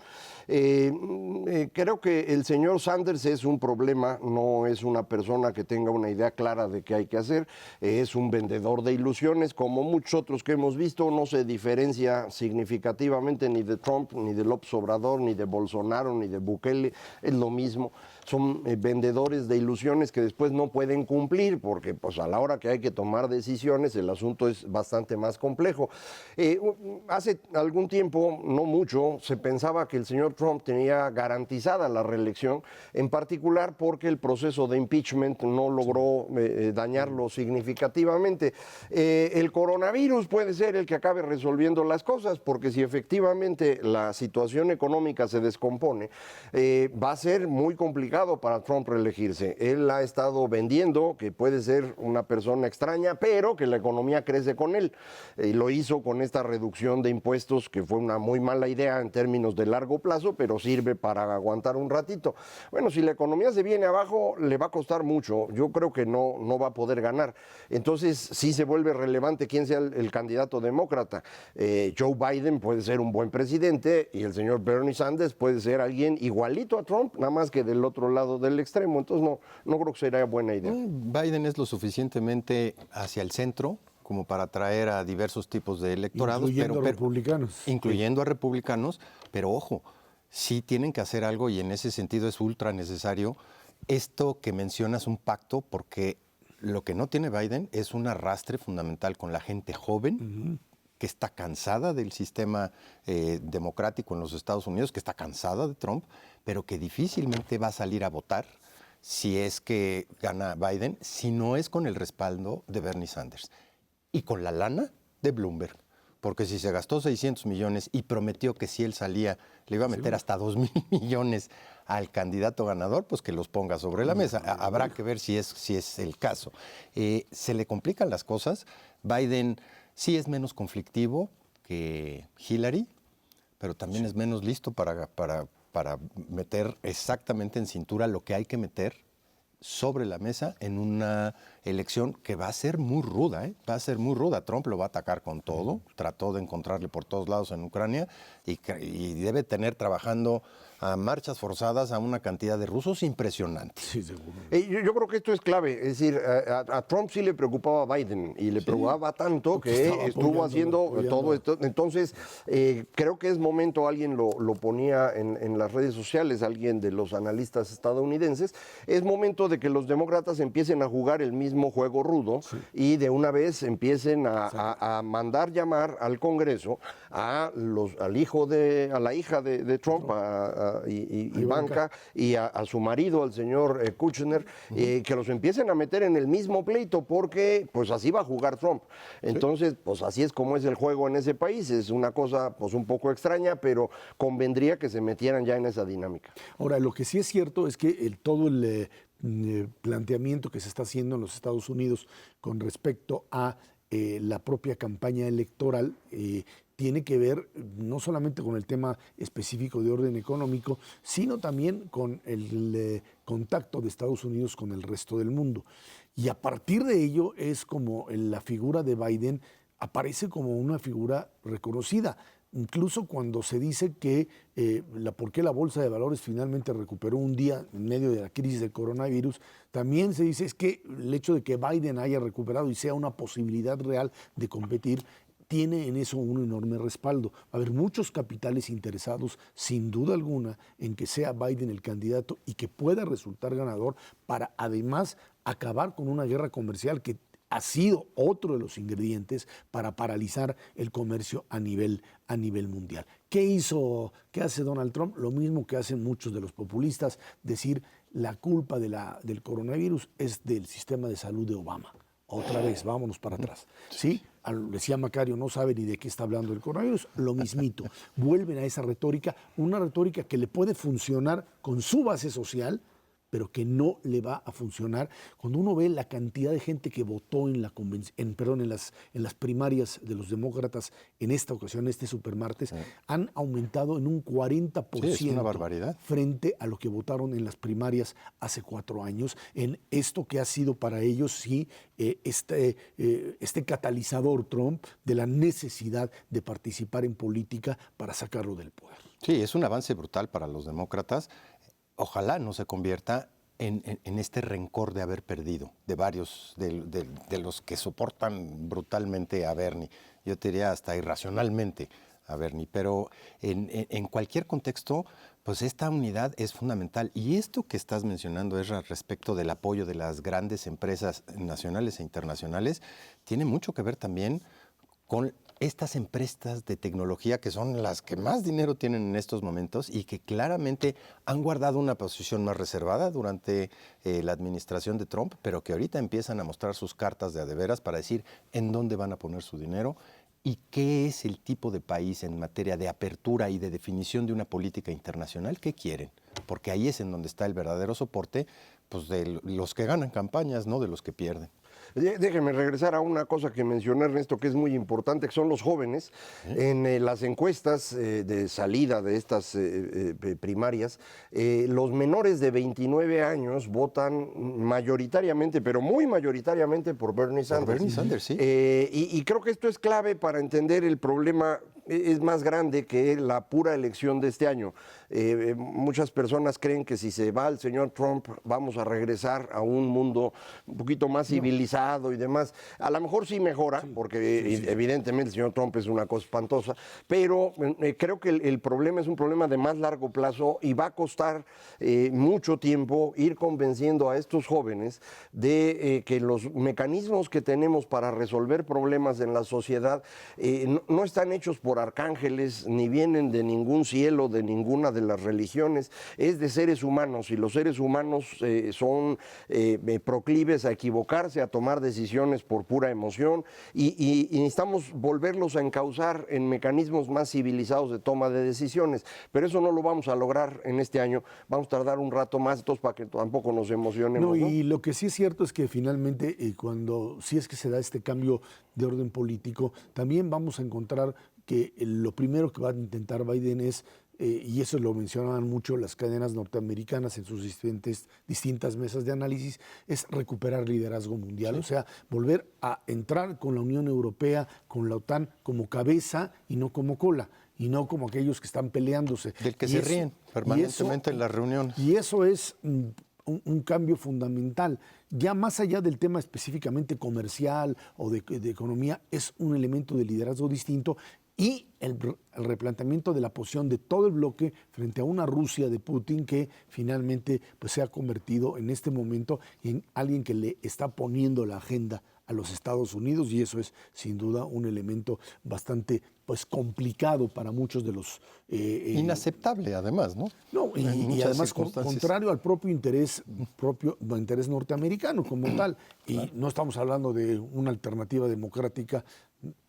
Creo que el señor Sanders es un problema, no es una persona que tenga una idea clara de qué hay que hacer, es un vendedor de ilusiones, como muchos otros que hemos visto, no se diferencia significativamente ni de Trump, ni de López Obrador, ni de Bolsonaro, ni de Bukele, es lo mismo. Son vendedores de ilusiones que después no pueden cumplir, porque pues, a la hora que hay que tomar decisiones el asunto es bastante más complejo. Hace algún tiempo, no mucho, se pensaba que el señor Trump tenía garantizada la reelección, en particular porque el proceso de impeachment no logró dañarlo significativamente. El coronavirus puede ser el que acabe resolviendo las cosas, porque si efectivamente la situación económica se descompone, va a ser muy complicado para Trump reelegirse. Él ha estado vendiendo que puede ser una persona extraña, pero que la economía crece con él. Y lo hizo con esta reducción de impuestos, que fue una muy mala idea en términos de largo plazo, pero sirve para aguantar un ratito. Bueno, si la economía se viene abajo, le va a costar mucho. Yo creo que no va a poder ganar. Entonces, sí se vuelve relevante quién sea el candidato demócrata. Joe Biden puede ser un buen presidente y el señor Bernie Sanders puede ser alguien igualito a Trump, nada más que del otro lado del extremo. Entonces, no creo que sería buena idea. Biden es lo suficientemente hacia el centro como para atraer a diversos tipos de electorados. Incluyendo a republicanos. Incluyendo a republicanos, pero ojo, sí tienen que hacer algo y en ese sentido es ultra necesario esto que mencionas, un pacto, porque lo que no tiene Biden es un arrastre fundamental con la gente joven, que está cansada del sistema democrático en los Estados Unidos, que está cansada de Trump, pero que difícilmente va a salir a votar si es que gana Biden, si no es con el respaldo de Bernie Sanders y con la lana de Bloomberg. Porque si se gastó 600 millones y prometió que si él salía le iba a meter hasta 2,000 millones al candidato ganador, pues que los ponga sobre la mesa. Habrá que ver si es el caso. Se le complican las cosas. Biden sí es menos conflictivo que Hillary, pero también es menos listo para meter exactamente en cintura lo que hay que meter sobre la mesa en una elección que va a ser muy ruda, ¿eh? Va a ser muy ruda. Trump lo va a atacar con todo, trató de encontrarle por todos lados en Ucrania y debe tener trabajando a marchas forzadas a una cantidad de rusos impresionante. Sí, seguro. Yo creo que esto es clave, es decir, a Trump sí le preocupaba a Biden y le preocupaba tanto Porque que estaba estuvo haciendo apoyando. todo esto. Entonces, creo que es momento, alguien lo ponía en las redes sociales, alguien de los analistas estadounidenses, es momento de que los demócratas empiecen a jugar el mismo juego rudo y de una vez empiecen a mandar llamar al Congreso a la hija de Trump, a Ivanka, y a su marido, al señor Kushner, que los empiecen a meter en el mismo pleito, porque pues así va a jugar Trump. Entonces, pues así es como es el juego en ese país. Es una cosa pues un poco extraña, pero convendría que se metieran ya en esa dinámica. Ahora, lo que sí es cierto es que todo el planteamiento que se está haciendo en los Estados Unidos con respecto a la propia campaña electoral tiene que ver no solamente con el tema específico de orden económico, sino también con el contacto de Estados Unidos con el resto del mundo. Y a partir de ello es como la figura de Biden aparece como una figura reconocida. Incluso cuando se dice que por qué la Bolsa de Valores finalmente recuperó un día en medio de la crisis del coronavirus, también se dice es que el hecho de que Biden haya recuperado y sea una posibilidad real de competir, tiene en eso un enorme respaldo. Va a haber muchos capitales interesados, sin duda alguna, en que sea Biden el candidato y que pueda resultar ganador para además acabar con una guerra comercial que ha sido otro de los ingredientes para paralizar el comercio a nivel mundial. ¿Qué hace Donald Trump? Lo mismo que hacen muchos de los populistas, decir la culpa del coronavirus es del sistema de salud de Obama. Otra vez, vámonos para atrás. ¿Sí? Decía Macario, no sabe ni de qué está hablando el coronavirus, lo mismito. Vuelven a esa retórica, una retórica que le puede funcionar con su base social, pero que no le va a funcionar. Cuando uno ve la cantidad de gente que votó en las primarias de los demócratas en esta ocasión, este supermartes, han aumentado en un 40% es una barbaridad. frente a lo que votaron en las primarias hace 4 años, en esto que ha sido para ellos sí este catalizador Trump de la necesidad de participar en política para sacarlo del poder. Sí, es un avance brutal para los demócratas. Ojalá no se convierta en este rencor de haber perdido, de varios de los que soportan brutalmente a Bernie. Yo te diría hasta irracionalmente a Bernie, pero en cualquier contexto, pues esta unidad es fundamental. Y esto que estás mencionando es respecto del apoyo de las grandes empresas nacionales e internacionales, tiene mucho que ver también con estas empresas de tecnología que son las que más dinero tienen en estos momentos y que claramente han guardado una posición más reservada durante la administración de Trump, pero que ahorita empiezan a mostrar sus cartas de a de veras para decir en dónde van a poner su dinero y qué es el tipo de país en materia de apertura y de definición de una política internacional que quieren, porque ahí es en donde está el verdadero soporte pues, de los que ganan campañas, no de los que pierden. Déjenme regresar a una cosa que mencionó Ernesto, que es muy importante, que son los jóvenes. En las encuestas de salida de estas primarias, los menores de 29 años votan mayoritariamente, pero muy mayoritariamente por Bernie Sanders. Por Bernie Sanders, sí. Y creo que esto es clave para entender el problema. Es más grande que la pura elección de este año. Muchas personas creen que si se va el señor Trump vamos a regresar a un mundo un poquito más civilizado y demás. A lo mejor sí mejora, porque evidentemente el señor Trump es una cosa espantosa, pero creo que el problema es un problema de más largo plazo y va a costar mucho tiempo ir convenciendo a estos jóvenes de que los mecanismos que tenemos para resolver problemas en la sociedad no están hechos por arcángeles, ni vienen de ningún cielo, de ninguna de las religiones, es de seres humanos, y los seres humanos son proclives a equivocarse, a tomar decisiones por pura emoción, y necesitamos volverlos a encauzar en mecanismos más civilizados de toma de decisiones, pero eso no lo vamos a lograr en este año, vamos a tardar un rato más, entonces para que tampoco nos emocionemos. No, y lo que sí es cierto es que finalmente si es que se da este cambio de orden político, también vamos a encontrar que lo primero que va a intentar Biden es, y eso lo mencionaban mucho las cadenas norteamericanas en sus distintas mesas de análisis, es recuperar liderazgo mundial, o sea, volver a entrar con la Unión Europea, con la OTAN como cabeza y no como cola. y no como aquellos que están peleándose. Del que Y se eso- ríen y permanentemente eso- en las reuniones. Y eso es un cambio fundamental. Ya más allá del tema específicamente comercial o de economía, es un elemento de liderazgo distinto y el replanteamiento de la posición de todo el bloque frente a una Rusia de Putin que finalmente pues, se ha convertido en este momento en alguien que le está poniendo la agenda a los Estados Unidos, y eso es sin duda un elemento bastante pues complicado para muchos de los Inaceptable, además, ¿no? no, En y muchas además circunstancias. contrario al propio interés norteamericano como tal. Y no estamos hablando de una alternativa democrática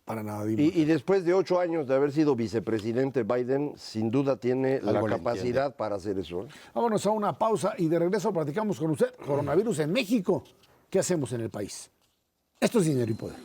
para nada. Y después de 8 años de haber sido vicepresidente, Biden sin duda tiene la Algo le capacidad para hacer eso. Vámonos a una pausa y de regreso platicamos con usted. Coronavirus en México. ¿Qué hacemos en el país? Esto es Dinero y Poder.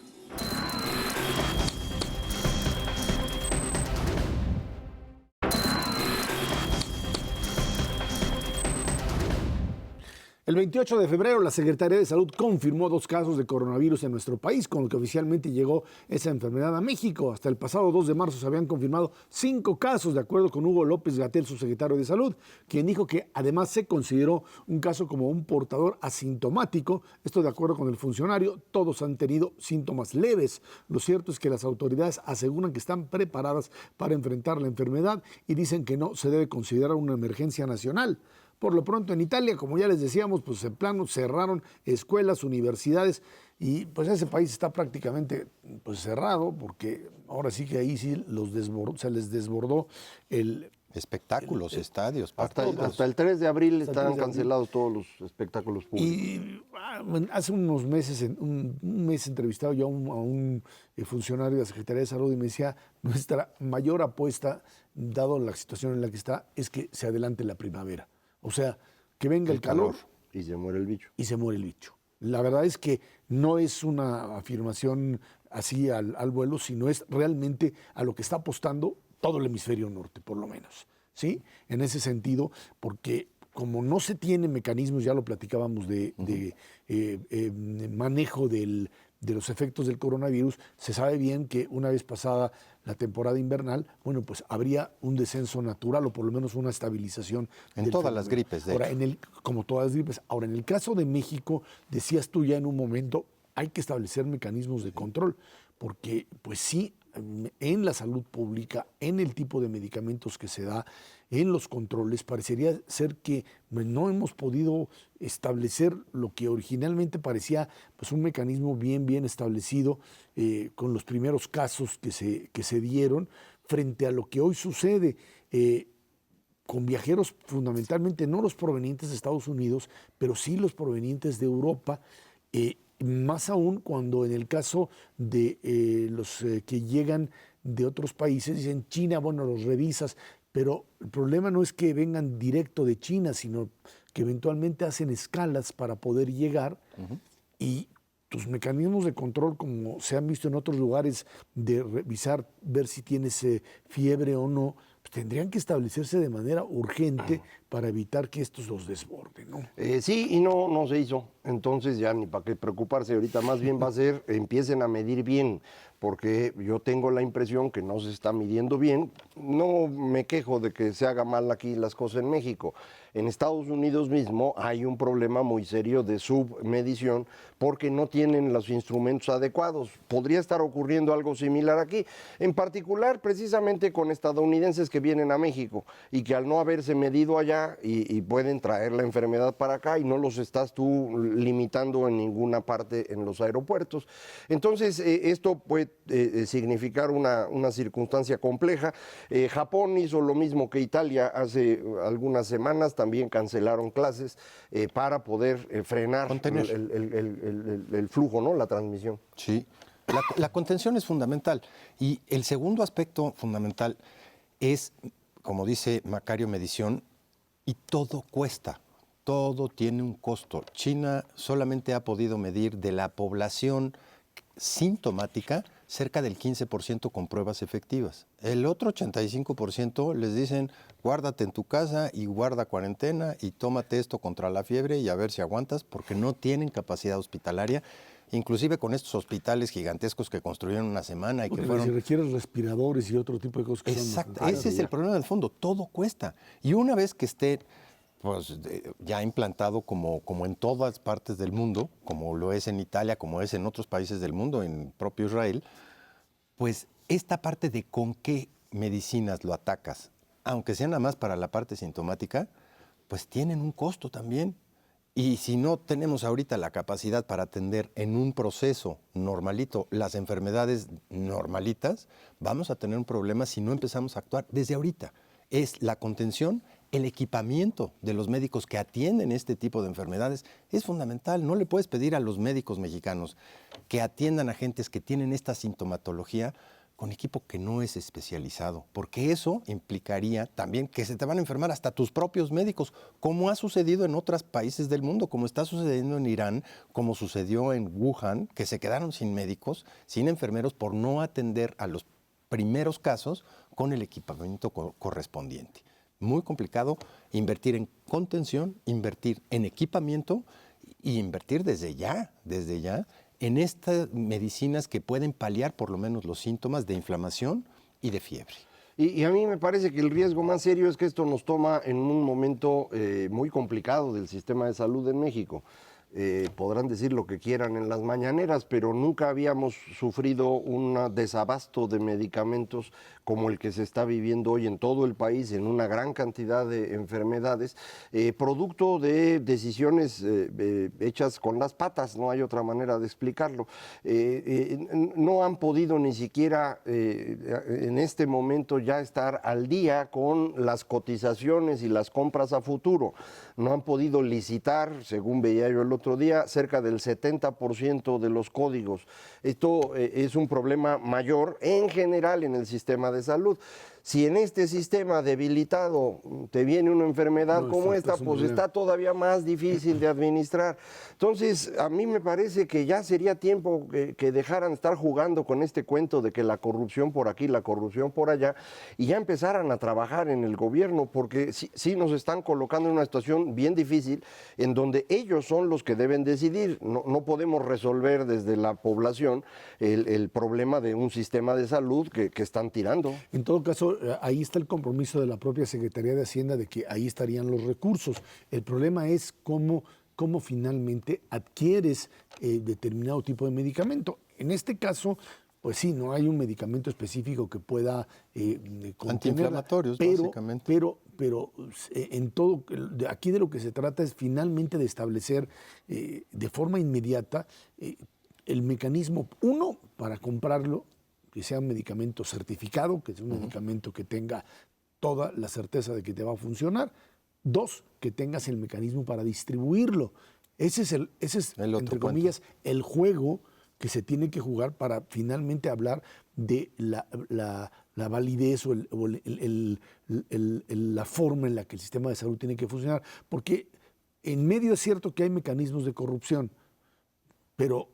El 28 de febrero, la Secretaría de Salud confirmó 2 casos de coronavirus en nuestro país, con lo que oficialmente llegó esa enfermedad a México. Hasta el pasado 2 de marzo se habían confirmado 5 casos, de acuerdo con Hugo López-Gatell, subsecretario de Salud, quien dijo que además se consideró un caso como un portador asintomático. Esto de acuerdo con el funcionario, todos han tenido síntomas leves. Lo cierto es que las autoridades aseguran que están preparadas para enfrentar la enfermedad y dicen que no se debe considerar una emergencia nacional. Por lo pronto en Italia, como ya les decíamos, pues en plano cerraron escuelas, universidades y pues ese país está prácticamente pues cerrado porque ahora sí que ahí sí se les desbordó el... Espectáculos, estadios, Hasta partidos. el 3 de abril Hasta el 3 están de abril. cancelados todos los espectáculos públicos. Y bueno, hace unos meses, un mes entrevistado yo a un funcionario de la Secretaría de Salud y me decía, nuestra mayor apuesta, dado la situación en la que está, es que se adelante la primavera. O sea, que venga el calor Y se muere el bicho. y se muere el bicho. La verdad es que no es una afirmación así al vuelo, sino es realmente a lo que está apostando todo el hemisferio norte, por lo menos. ¿Sí? En ese sentido, porque como no se tienen mecanismos, ya lo platicábamos, de manejo de los efectos del coronavirus, se sabe bien que una vez pasada la temporada invernal, bueno, pues habría un descenso natural o por lo menos una estabilización. En del todas las fenómeno. gripes, de Ahora, hecho. como todas las gripes. Ahora, en el caso de México, decías tú ya en un momento, hay que establecer mecanismos de control, porque pues sí, en la salud pública, en el tipo de medicamentos que se da, en los controles, parecería ser que no hemos podido establecer lo que originalmente parecía pues un mecanismo bien establecido con los primeros casos que se dieron frente a lo que hoy sucede. Con viajeros fundamentalmente, no los provenientes de Estados Unidos, pero sí los provenientes de Europa, más aún cuando en el caso de los que llegan de otros países, dicen China, bueno, los revisas, pero el problema no es que vengan directo de China, sino que eventualmente hacen escalas para poder llegar y tus mecanismos de control, como se han visto en otros lugares, de revisar, ver si tienes fiebre o no, pues tendrían que establecerse de manera urgente para evitar que estos los desborden, ¿no? Sí, y no se hizo. Entonces ya ni para qué preocuparse. Ahorita más bien va a ser, empiecen a medir bien, porque yo tengo la impresión que no se está midiendo bien. No me quejo de que se haga mal aquí las cosas en México. En Estados Unidos mismo hay un problema muy serio de submedición porque no tienen los instrumentos adecuados. Podría estar ocurriendo algo similar aquí, en particular precisamente con estadounidenses que vienen a México y que al no haberse medido allá y pueden traer la enfermedad para acá y no los estás tú limitando en ninguna parte en los aeropuertos. Entonces, esto puede significar una circunstancia compleja. Japón hizo lo mismo que Italia hace algunas semanas, también cancelaron clases para poder frenar el flujo, ¿no? La transmisión. Sí, la contención es fundamental. Y el segundo aspecto fundamental es, como dice Macario, medición, y todo cuesta. Todo tiene un costo. China solamente ha podido medir de la población sintomática cerca del 15% con pruebas efectivas. El otro 85% les dicen, guárdate en tu casa y guarda cuarentena y tómate esto contra la fiebre y a ver si aguantas, porque no tienen capacidad hospitalaria. inclusive con estos hospitales gigantescos que construyeron una semana y que Porque fueron... si requieres respiradores y otro tipo de cosas que Exacto, son ese es el problema del fondo, todo cuesta. Y una vez que esté pues, ya implantado como en todas partes del mundo, como lo es en Italia, como es en otros países del mundo, en propio Israel, pues esta parte de con qué medicinas lo atacas, aunque sea nada más para la parte sintomática, pues tienen un costo también. Y si no tenemos ahorita la capacidad para atender en un proceso normalito las enfermedades normalitas, vamos a tener un problema si no empezamos a actuar desde ahorita. Es la contención, el equipamiento de los médicos que atienden este tipo de enfermedades es fundamental. No le puedes pedir a los médicos mexicanos que atiendan a gentes que tienen esta sintomatología con equipo que no es especializado, porque eso implicaría también que se te van a enfermar hasta tus propios médicos, como ha sucedido en otros países del mundo, como está sucediendo en Irán, como sucedió en Wuhan, que se quedaron sin médicos, sin enfermeros, por no atender a los primeros casos con el equipamiento correspondiente. Muy complicado invertir en contención, invertir en equipamiento y invertir desde ya, en estas medicinas que pueden paliar por lo menos los síntomas de inflamación y de fiebre. Y a mí me parece que el riesgo más serio es que esto nos toma en un momento muy complicado del sistema de salud en México. Podrán decir lo que quieran en las mañaneras, pero nunca habíamos sufrido un desabasto de medicamentos como el que se está viviendo hoy en todo el país, en una gran cantidad de enfermedades, producto de decisiones hechas con las patas, no hay otra manera de explicarlo. No han podido ni siquiera en este momento ya estar al día con las cotizaciones y las compras a futuro. No han podido licitar, según veía yo el otro día, cerca del 70% de los códigos. Esto es un problema mayor en general en el sistema de salud. Si en este sistema debilitado te viene una enfermedad como esta, pues está todavía más difícil de administrar. Entonces, a mí me parece que ya sería tiempo que dejaran de estar jugando con este cuento de que la corrupción por aquí, la corrupción por allá, y ya empezaran a trabajar en el gobierno, porque sí nos están colocando en una situación bien difícil, en donde ellos son los que deben decidir. No podemos resolver desde la población el problema de un sistema de salud que están tirando. En todo caso, ahí está el compromiso de la propia Secretaría de Hacienda de que ahí estarían los recursos. El problema es cómo finalmente adquieres determinado tipo de medicamento. En este caso, pues sí, no hay un medicamento específico que pueda antiinflamatorios, básicamente. Pero en todo, aquí de lo que se trata es finalmente de establecer de forma inmediata el mecanismo, uno, para comprarlo, que sea un medicamento certificado, que sea un medicamento que tenga toda la certeza de que te va a funcionar. Dos, que tengas el mecanismo para distribuirlo. Ese es entre comillas, el juego que se tiene que jugar para finalmente hablar de la validez o la forma en la que el sistema de salud tiene que funcionar. Porque en medio es cierto que hay mecanismos de corrupción, pero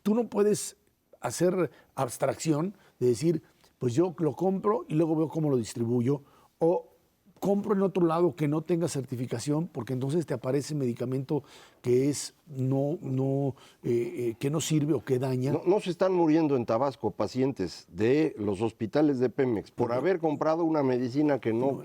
tú no puedes hacer abstracción de decir, pues yo lo compro y luego veo cómo lo distribuyo, o compro en otro lado que no tenga certificación, porque entonces te aparece medicamento que que no sirve o que daña. No se están muriendo en Tabasco pacientes de los hospitales de Pemex por haber comprado una medicina que no...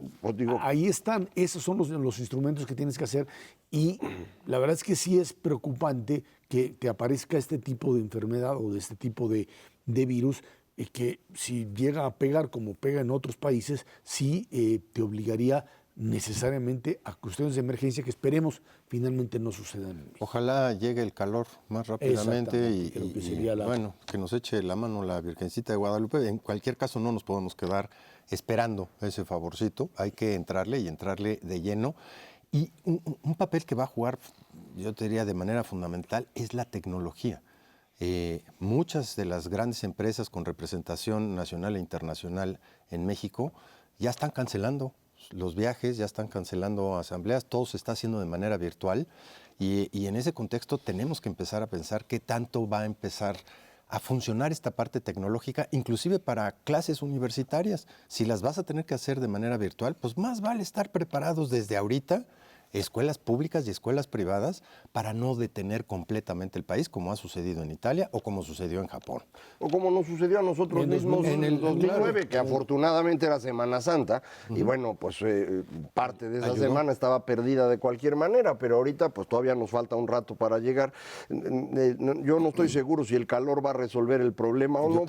Ahí están, esos son los instrumentos que tienes que hacer, y la verdad es que sí es preocupante que te aparezca este tipo de enfermedad o de este tipo de virus, que si llega a pegar como pega en otros países, sí te obligaría necesariamente a cuestiones de emergencia que esperemos finalmente no sucedan. Ojalá llegue el calor más rápidamente y bueno, que nos eche la mano la Virgencita de Guadalupe. En cualquier caso no nos podemos quedar esperando ese favorcito, hay que entrarle de lleno. Y un papel que va a jugar, yo te diría de manera fundamental, es la tecnología. Muchas de las grandes empresas con representación nacional e internacional en México ya están cancelando los viajes, ya están cancelando asambleas, todo se está haciendo de manera virtual y en ese contexto tenemos que empezar a pensar qué tanto va a empezar a funcionar esta parte tecnológica, inclusive para clases universitarias. Si las vas a tener que hacer de manera virtual, pues más vale estar preparados desde ahorita escuelas públicas y escuelas privadas para no detener completamente el país, como ha sucedido en Italia o como sucedió en Japón. O como nos sucedió a nosotros mismos en el 2009, que afortunadamente era Semana Santa, y bueno, pues parte de esa semana estaba perdida de cualquier manera, pero ahorita pues todavía nos falta un rato para llegar. Yo no estoy seguro si el calor va a resolver el problema o no,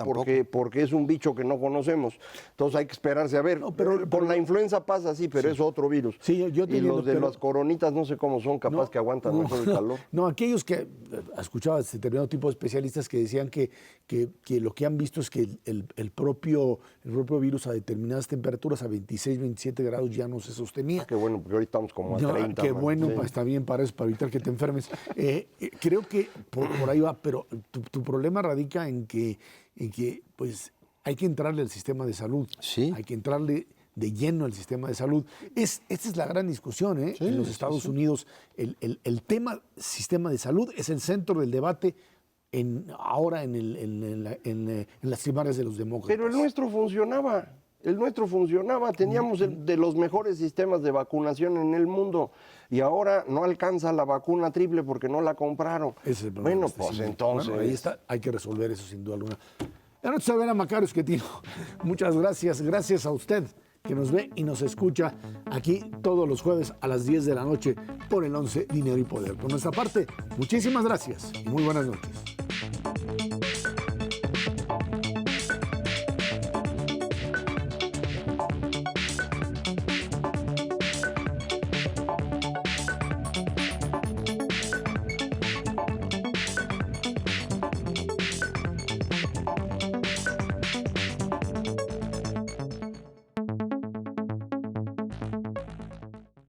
porque es un bicho que no conocemos. Entonces hay que esperarse a ver. Pero con la influenza pasa así, pero es otro virus. Sí, yo y los de las coronitas no sé cómo son, capaz que aguantan mejor el calor. No, aquellos que escuchaba determinado tipo de especialistas que decían que lo que han visto es que el propio virus a determinadas temperaturas, a 26, 27 grados, ya no se sostenía. Qué bueno, porque ahorita estamos como a 30. Qué bueno, está bien para eso, para evitar que te enfermes. Creo que por ahí va, pero tu problema radica en que pues hay que entrarle al sistema de salud. Sí. Hay que entrarle de lleno al sistema de salud. Esta es la gran discusión en los Estados Unidos. El tema sistema de salud es el centro del debate ahora en las primarias de los demócratas. Pero el nuestro funcionaba. Teníamos de los mejores sistemas de vacunación en el mundo y ahora no alcanza la vacuna triple porque no la compraron. Ese es el problema. Bueno, pues entonces... Bueno, ahí está, hay que resolver eso sin duda alguna. La noche a Macario Esquetino. Muchas gracias. Gracias a usted que nos ve y nos escucha aquí todos los jueves a las 10 de la noche por el 11 Dinero y Poder. Por nuestra parte, muchísimas gracias y muy buenas noches.